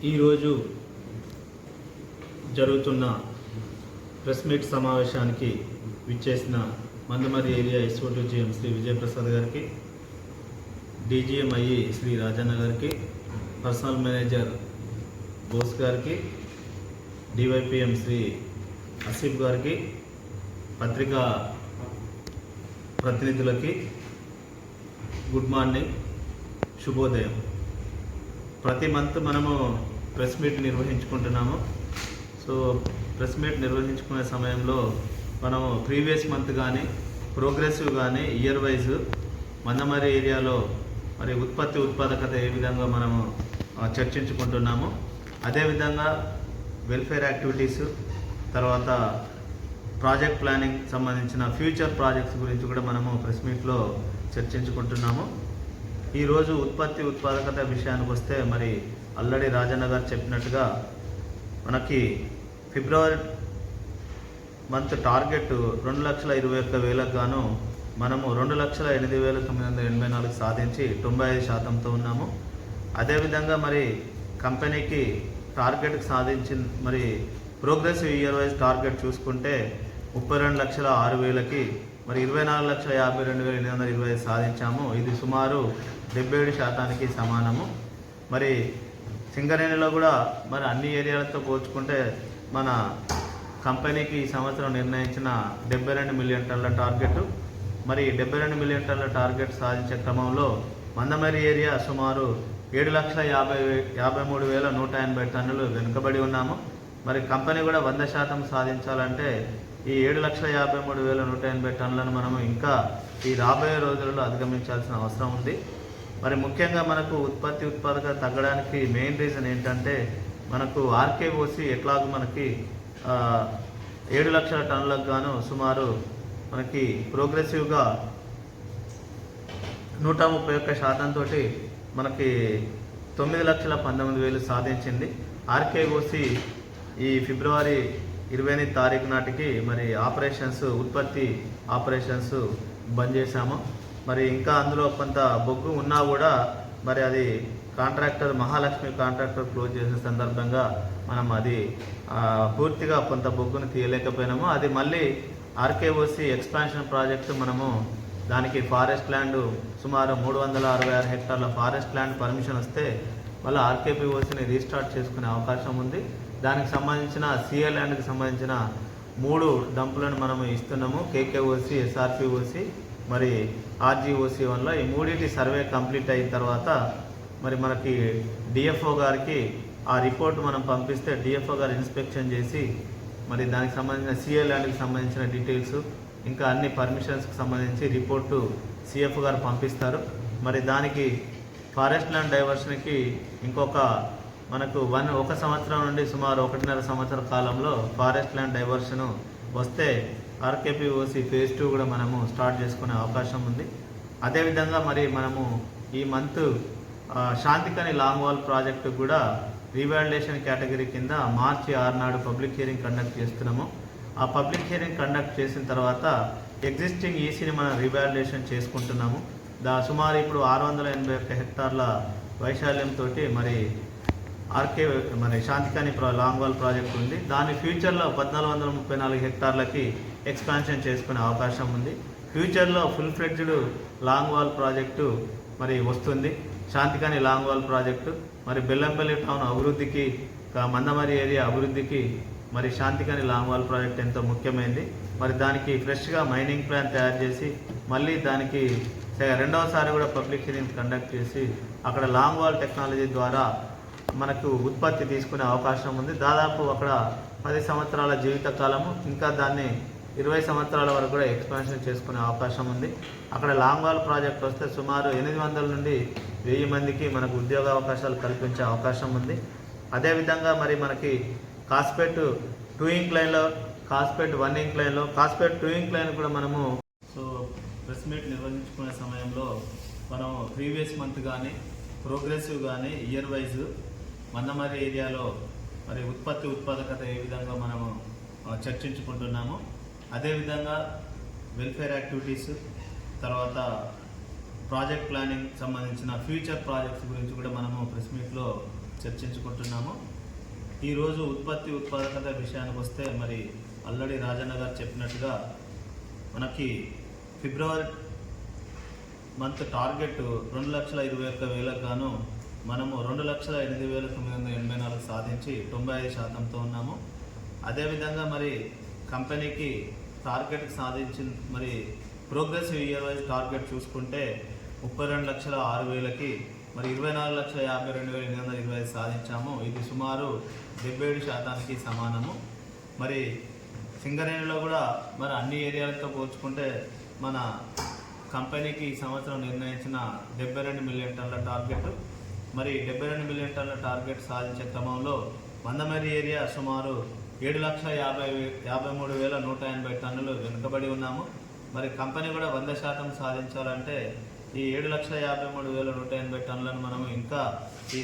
ఈరోజు జరుగుతున్న press meet సమావేశానికి విచ్చేసిన మందమరి ఏరియా ఎస్ఓ2 శ్రీ విజయప్రసాద్ గారికి, DGM శ్రీ రాజన్న గారికి, పర్సనల్ మేనేజర్ బోస్ గారికి, DYPM శ్రీ అసీఫ్ గారికి, పత్రికా ప్రతినిధులకి గుడ్ మార్నింగ్, శుభోదయం. ప్రతి మంత్ మనము ప్రెస్ మీట్ నిర్వహించుకుంటున్నాము. సో ప్రెస్ మీట్ నిర్వహించుకునే సమయంలో మనము ప్రీవియస్ మంత్ కానీ ప్రోగ్రెసివ్ కానీ ఇయర్ వైజ్ మందమరి ఏరియాలో మరి ఉత్పాదకత ఏ విధంగా మనము చర్చించుకుంటున్నాము. అదేవిధంగా వెల్ఫేర్ యాక్టివిటీస్, తర్వాత ప్రాజెక్ట్ ప్లానింగ్ సంబంధించిన ఫ్యూచర్ ప్రాజెక్ట్స్ గురించి కూడా మనము ప్రెస్ మీట్లో చర్చించుకుంటున్నాము. ఈరోజు ఉత్పాదకత విషయానికి వస్తే మరి ఆల్రెడీ రాజన్న గారు చెప్పినట్టుగా మనకి ఫిబ్రవరి మంత్ టార్గెట్ 2,21,000 గాను మనము 2,08,984 సాధించి 95%తో ఉన్నాము. అదేవిధంగా మరి కంపెనీకి టార్గెట్కి సాధించిన మరి ప్రోగ్రెసివ్ ఇయర్ వైజ్ టార్గెట్ చూసుకుంటే 32,06,000కి మరి 24,52,825 సాధించాము. ఇది సుమారు 77% సమానము. మరి సింగరేణిలో కూడా మరి అన్ని ఏరియాలతో పోల్చుకుంటే మన కంపెనీకి ఈ సంవత్సరం నిర్ణయించిన 72 మిలియన్ టన్నుల టార్గెట్, మరి 72 మిలియన్ టన్నుల టార్గెట్ సాధించే క్రమంలో మందమరి ఏరియా సుమారు 7,53,180 టన్నులు వెనుకబడి ఉన్నాము. మరి కంపెనీ కూడా 100% సాధించాలంటే ఈ 7,53,180 టన్నులను మనము ఇంకా ఈ రాబోయే రోజులలో అధిగమించాల్సిన అవసరం ఉంది. మరి ముఖ్యంగా మనకు ఉత్పాదకత తగ్గడానికి మెయిన్ రీజన్ ఏంటంటే మనకు RKOC ఎట్లాగూ మనకి 7 లక్షల టన్నులకు గాను సుమారు మనకి ప్రోగ్రెసివ్గా 131% తోటి మనకి 9,19,000 సాధించింది. RKOC ఈ ఫిబ్రవరి 28 తారీఖు నాటికి మరి ఉత్పత్తి ఆపరేషన్స్ బంద్ చేశాము. మరి ఇంకా అందులో కొంత బొగ్గు ఉన్నా కూడా మరి అది మహాలక్ష్మి కాంట్రాక్టర్ క్లోజ్ చేసిన సందర్భంగా మనం అది పూర్తిగా కొంత బొగ్గును తీయలేకపోయినాము. అది మళ్ళీ RKOC ఎక్స్పాన్షన్ ప్రాజెక్టు మనము దానికి ఫారెస్ట్ ల్యాండ్ సుమారు 366 హెక్టార్ల ఫారెస్ట్ ల్యాండ్ పర్మిషన్ వస్తే మళ్ళీ RKPOCని రీస్టార్ట్ చేసుకునే అవకాశం ఉంది. దానికి సంబంధించిన CA ల్యాండ్కి సంబంధించిన 3 డంపులను మనము ఇస్తున్నాము. KKOC, SRPOC, మరి RGOC1లో ఈ 3 సర్వే కంప్లీట్ అయిన తర్వాత మరి మనకి DFO గారికి ఆ రిపోర్ట్ మనం పంపిస్తే DFO గారు ఇన్స్పెక్షన్ చేసి మరి దానికి సంబంధించిన CA ల్యాండ్కి సంబంధించిన డీటెయిల్స్ ఇంకా అన్ని పర్మిషన్స్కి సంబంధించి రిపోర్టు CF గారు పంపిస్తారు. మరి దానికి ఫారెస్ట్ ల్యాండ్ డైవర్షన్కి ఇంకొక మనకు 1 సంవత్సరం నుండి సుమారు 1.5 సంవత్సర కాలంలో ఫారెస్ట్ ల్యాండ్ డైవర్షన్ వస్తే RKPOC ఫేజ్ 2 కూడా మనము స్టార్ట్ చేసుకునే అవకాశం ఉంది. అదేవిధంగా మరి మనము ఈ మంత్ శాంతికని లాంగ్ వాల్ ప్రాజెక్టు కూడా రీవాల్యుయేషన్ కేటగిరీ కింద మార్చి 6 నాడు పబ్లిక్ హియరింగ్ కండక్ట్ చేస్తున్నాము. ఆ పబ్లిక్ హియరింగ్ కండక్ట్ చేసిన తర్వాత ఎగ్జిస్టింగ్ ఈసీని మనం రీవాల్యుయేషన్ చేసుకుంటున్నాము. సుమారు ఇప్పుడు 681 హెక్టార్ల వైశాల్యంతో మరి శాంతికని లాంగ్ వాల్ ప్రాజెక్ట్ ఉంది. దాని ఫ్యూచర్లో 1,434 హెక్టార్లకి ఎక్స్పాన్షన్ చేసుకునే అవకాశం ఉంది. ఫ్యూచర్లో full fledged long wall project మరి వస్తుంది. శాంతికని లాంగ్ వాల్ ప్రాజెక్టు మరి బెల్లంపల్లి టౌన్ అభివృద్ధికి, మందమరి ఏరియా అభివృద్ధికి మరి శాంతికని లాంగ్ వాల్ ప్రాజెక్ట్ ఎంతో ముఖ్యమైనది. మరి దానికి ఫ్రెష్గా మైనింగ్ ప్లాన్ తయారు చేసి మళ్ళీ దానికి రెండవసారి కూడా పబ్లిక్ హియరింగ్ కండక్ట్ చేసి అక్కడ లాంగ్ వాల్ టెక్నాలజీ ద్వారా మనకు ఉత్పత్తి తీసుకునే అవకాశం ఉంది. దాదాపు అక్కడ 10 సంవత్సరాల జీవిత కాలము, ఇంకా దాన్ని 20 సంవత్సరాల వరకు కూడా ఎక్స్పాన్షన్ చేసుకునే అవకాశం ఉంది. అక్కడ లాంగ్ వాల్ ప్రాజెక్ట్ వస్తే సుమారు 800 నుండి 1000 మందికి మనకు ఉద్యోగ అవకాశాలు కల్పించే అవకాశం ఉంది. అదేవిధంగా మరి మనకి కాస్పేట్ 2 ఇంక్లైన్లో, కాస్పేట్ 1 ఇంక్లైన్లో, కాస్పేట్ 2 ఇంక్లైన్ కూడా మనము ప్రెస్ మీట్ నిర్వహించుకునే సమయంలో మనం ప్రీవియస్ మంత్ కానీ ప్రోగ్రెసివ్ కానీ ఇయర్ వైజ్ మందమరి ఏరియాలో మరి ఉత్పాదకత ఏ విధంగా మనము చర్చించుకుంటున్నాము. అదేవిధంగా వెల్ఫేర్ యాక్టివిటీస్, తర్వాత ప్రాజెక్ట్ ప్లానింగ్ సంబంధించిన ఫ్యూచర్ ప్రాజెక్ట్స్ గురించి కూడా మనము ప్రెస్ మీట్లో చర్చించుకుంటున్నాము. ఈరోజు ఉత్పాదకత విషయానికి వస్తే మరి ఆల్రెడీ రాజన్న గారు చెప్పినట్టుగా మనకి ఫిబ్రవరి మంత్ టార్గెట్ 2,21,000 గాను మనము 2,08,984 సాధించి 95%తో ఉన్నాము. అదేవిధంగా మరి కంపెనీకి టార్గెట్ సాధించిన మరి ప్రోగ్రెసివ్ ఇయర్ వైజ్ టార్గెట్ చూసుకుంటే 32,06,000కి మరి 24,52,825 సాధించాము. ఇది సుమారు 77% సమానము. మరి సింగరేణిలో కూడా మరి అన్ని ఏరియాలతో పోల్చుకుంటే మన కంపెనీకి ఈ సంవత్సరం నిర్ణయించిన 72 మిలియన్ టన్నుల టార్గెట్, మరి 72 మిలియన్ టన్నుల టార్గెట్ సాధించే క్రమంలో మందమరి ఏరియా సుమారు 7,53,180 టన్నులు వెనుకబడి ఉన్నాము. మరి కంపెనీ కూడా 100% సాధించాలంటే ఈ 7,53,180 టన్నులను మనం ఇంకా ఈ